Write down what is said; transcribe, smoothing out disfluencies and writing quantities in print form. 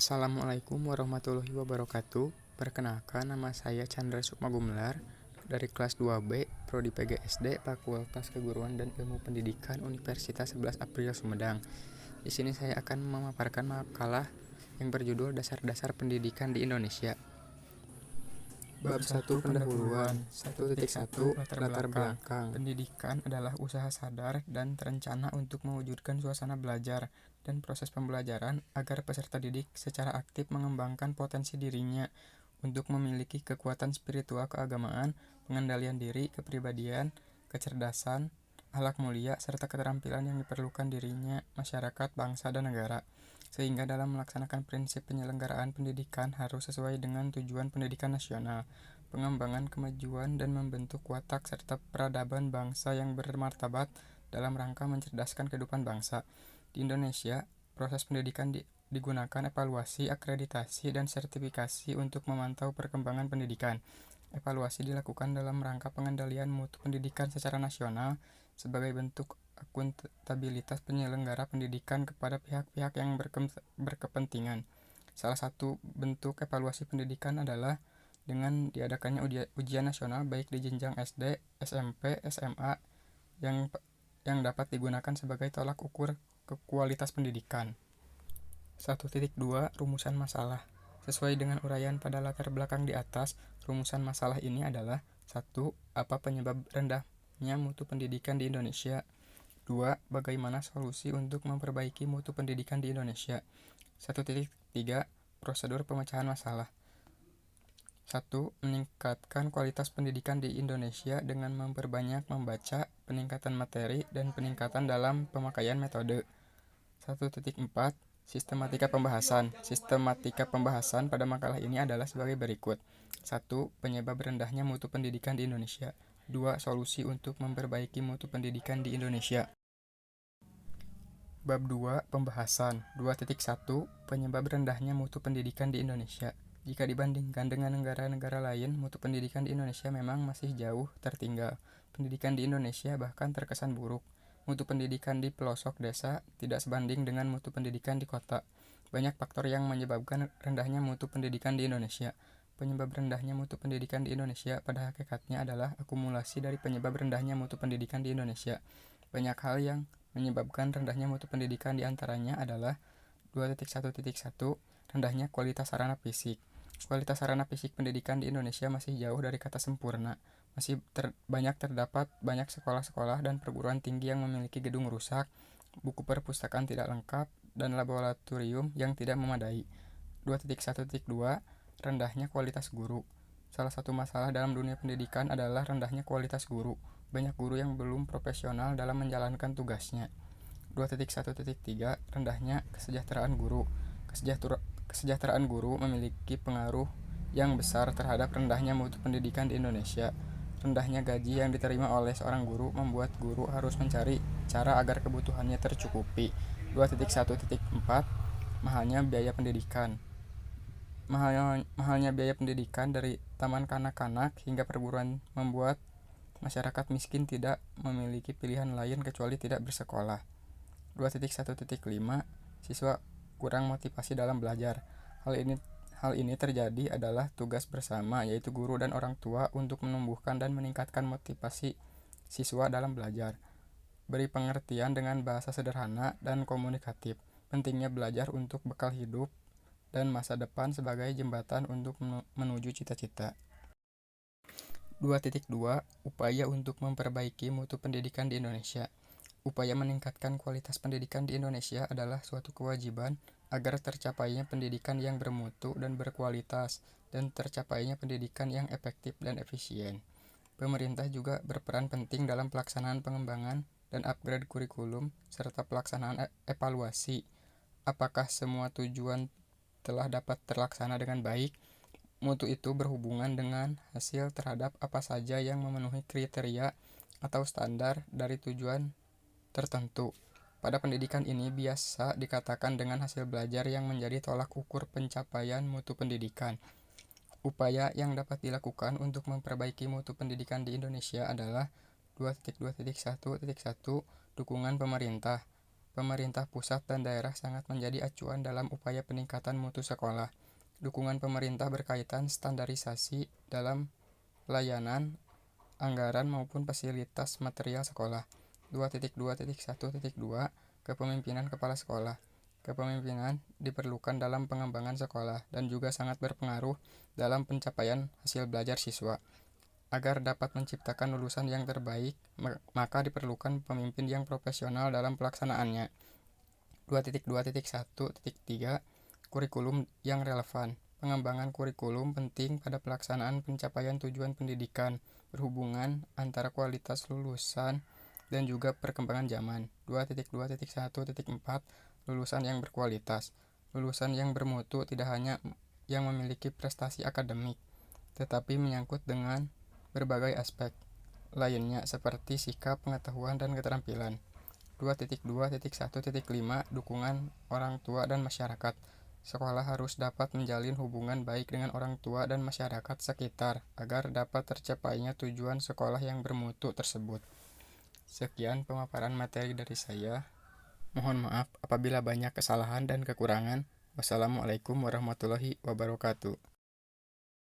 Assalamualaikum warahmatullahi wabarakatuh. Perkenalkan, nama saya Chandra Sukma Gumelar dari kelas 2B, Prodi PGSD, Fakultas Keguruan dan Ilmu Pendidikan Universitas 11 April Sumedang. Di sini saya akan memaparkan makalah yang berjudul Dasar-dasar Pendidikan di Indonesia. Bab 1 Pendahuluan 1.1 Latar belakang. Pendidikan adalah usaha sadar dan terencana untuk mewujudkan suasana belajar dan proses pembelajaran agar peserta didik secara aktif mengembangkan potensi dirinya untuk memiliki kekuatan spiritual keagamaan, pengendalian diri, kepribadian, kecerdasan, akhlak mulia, serta keterampilan yang diperlukan dirinya, masyarakat, bangsa, dan negara. Sehingga dalam melaksanakan prinsip penyelenggaraan pendidikan harus sesuai dengan tujuan pendidikan nasional, pengembangan kemajuan dan membentuk watak serta peradaban bangsa yang bermartabat dalam rangka mencerdaskan kehidupan bangsa. Di Indonesia, proses pendidikan digunakan evaluasi, akreditasi, dan sertifikasi untuk memantau perkembangan pendidikan. Evaluasi dilakukan dalam rangka pengendalian mutu pendidikan secara nasional sebagai bentuk akuntabilitas penyelenggara pendidikan kepada pihak-pihak yang berkepentingan. Salah satu bentuk evaluasi pendidikan adalah dengan diadakannya ujian nasional baik di jenjang SD, SMP, SMA yang dapat digunakan sebagai tolak ukur kualitas pendidikan. 1.2 Rumusan masalah. Sesuai dengan uraian pada latar belakang di atas, rumusan masalah ini adalah 1. Apa penyebab rendahnya mutu pendidikan di Indonesia? 2. Bagaimana solusi untuk memperbaiki mutu pendidikan di Indonesia? 1.3 Prosedur pemecahan masalah. 1. Meningkatkan kualitas pendidikan di Indonesia dengan memperbanyak membaca, peningkatan materi, dan peningkatan dalam pemakaian metode. 1.4 Sistematika pembahasan. Sistematika pembahasan pada makalah ini adalah sebagai berikut. 1. Penyebab rendahnya mutu pendidikan di Indonesia. 2. Solusi untuk memperbaiki mutu pendidikan di Indonesia. Bab 2 Pembahasan 2.1 Penyebab rendahnya mutu pendidikan di Indonesia. Jika dibandingkan dengan negara-negara lain, mutu pendidikan di Indonesia memang masih jauh tertinggal. Pendidikan di Indonesia bahkan terkesan buruk. Mutu pendidikan di pelosok desa tidak sebanding dengan mutu pendidikan di kota. Banyak faktor yang menyebabkan rendahnya mutu pendidikan di Indonesia. Penyebab rendahnya mutu pendidikan di Indonesia pada hakikatnya adalah akumulasi dari penyebab rendahnya mutu pendidikan di Indonesia. Banyak hal yang menyebabkan rendahnya mutu pendidikan diantaranya adalah 2.1.1 Rendahnya kualitas sarana fisik. Kualitas sarana fisik pendidikan di Indonesia masih jauh dari kata sempurna. Masih terdapat banyak sekolah-sekolah dan perguruan tinggi yang memiliki gedung rusak, buku perpustakaan tidak lengkap, dan laboratorium yang tidak memadai. 2.1.2 Rendahnya kualitas guru. Salah satu masalah dalam dunia pendidikan adalah rendahnya kualitas guru. Banyak guru yang belum profesional dalam menjalankan tugasnya. 2.1.3 Rendahnya kesejahteraan guru. Kesejahteraan guru memiliki pengaruh yang besar terhadap rendahnya mutu pendidikan di Indonesia. Rendahnya gaji yang diterima oleh seorang guru membuat guru harus mencari cara agar kebutuhannya tercukupi. 2.1.4 Mahalnya biaya pendidikan. Mahalnya biaya pendidikan dari taman kanak-kanak hingga perguruan membuat masyarakat miskin tidak memiliki pilihan lain kecuali tidak bersekolah. 2.1.5 Siswa kurang motivasi dalam belajar. Hal ini terjadi adalah tugas bersama, yaitu guru dan orang tua untuk menumbuhkan dan meningkatkan motivasi siswa dalam belajar. Beri pengertian dengan bahasa sederhana dan komunikatif. Pentingnya belajar untuk bekal hidup dan masa depan sebagai jembatan untuk menuju cita-cita. 2.2 Upaya untuk memperbaiki mutu pendidikan di Indonesia. Upaya meningkatkan kualitas pendidikan di Indonesia adalah suatu kewajiban agar tercapainya pendidikan yang bermutu dan berkualitas dan tercapainya pendidikan yang efektif dan efisien. Pemerintah juga berperan penting dalam pelaksanaan pengembangan dan upgrade kurikulum serta pelaksanaan evaluasi. Apakah semua tujuan telah dapat terlaksana dengan baik? Mutu itu berhubungan dengan hasil terhadap apa saja yang memenuhi kriteria atau standar dari tujuan tertentu. Pada pendidikan ini biasa dikatakan dengan hasil belajar yang menjadi tolak ukur pencapaian mutu pendidikan. Upaya yang dapat dilakukan untuk memperbaiki mutu pendidikan di Indonesia adalah 2.2.1.1 Dukungan pemerintah. Pemerintah pusat dan daerah sangat menjadi acuan dalam upaya peningkatan mutu sekolah. Dukungan pemerintah berkaitan standarisasi dalam layanan, anggaran maupun fasilitas material sekolah. 2.2.1.2 Kepemimpinan kepala sekolah. Kepemimpinan diperlukan dalam pengembangan sekolah dan juga sangat berpengaruh dalam pencapaian hasil belajar siswa. Agar dapat menciptakan lulusan yang terbaik, maka diperlukan pemimpin yang profesional dalam pelaksanaannya. 2.2.1.3 Kurikulum yang relevan. Pengembangan kurikulum penting pada pelaksanaan pencapaian tujuan pendidikan, berhubungan antara kualitas lulusan dan juga perkembangan zaman. 2.2.1.4 Lulusan yang berkualitas. Lulusan yang bermutu tidak hanya yang memiliki prestasi akademik, tetapi menyangkut dengan berbagai aspek lainnya seperti sikap, pengetahuan, dan keterampilan. 2.2.1.5 Dukungan orang tua dan masyarakat. Sekolah harus dapat menjalin hubungan baik dengan orang tua dan masyarakat sekitar agar dapat tercapainya tujuan sekolah yang bermutu tersebut. Sekian pemaparan materi dari saya. Mohon maaf apabila banyak kesalahan dan kekurangan. Wassalamualaikum warahmatullahi wabarakatuh.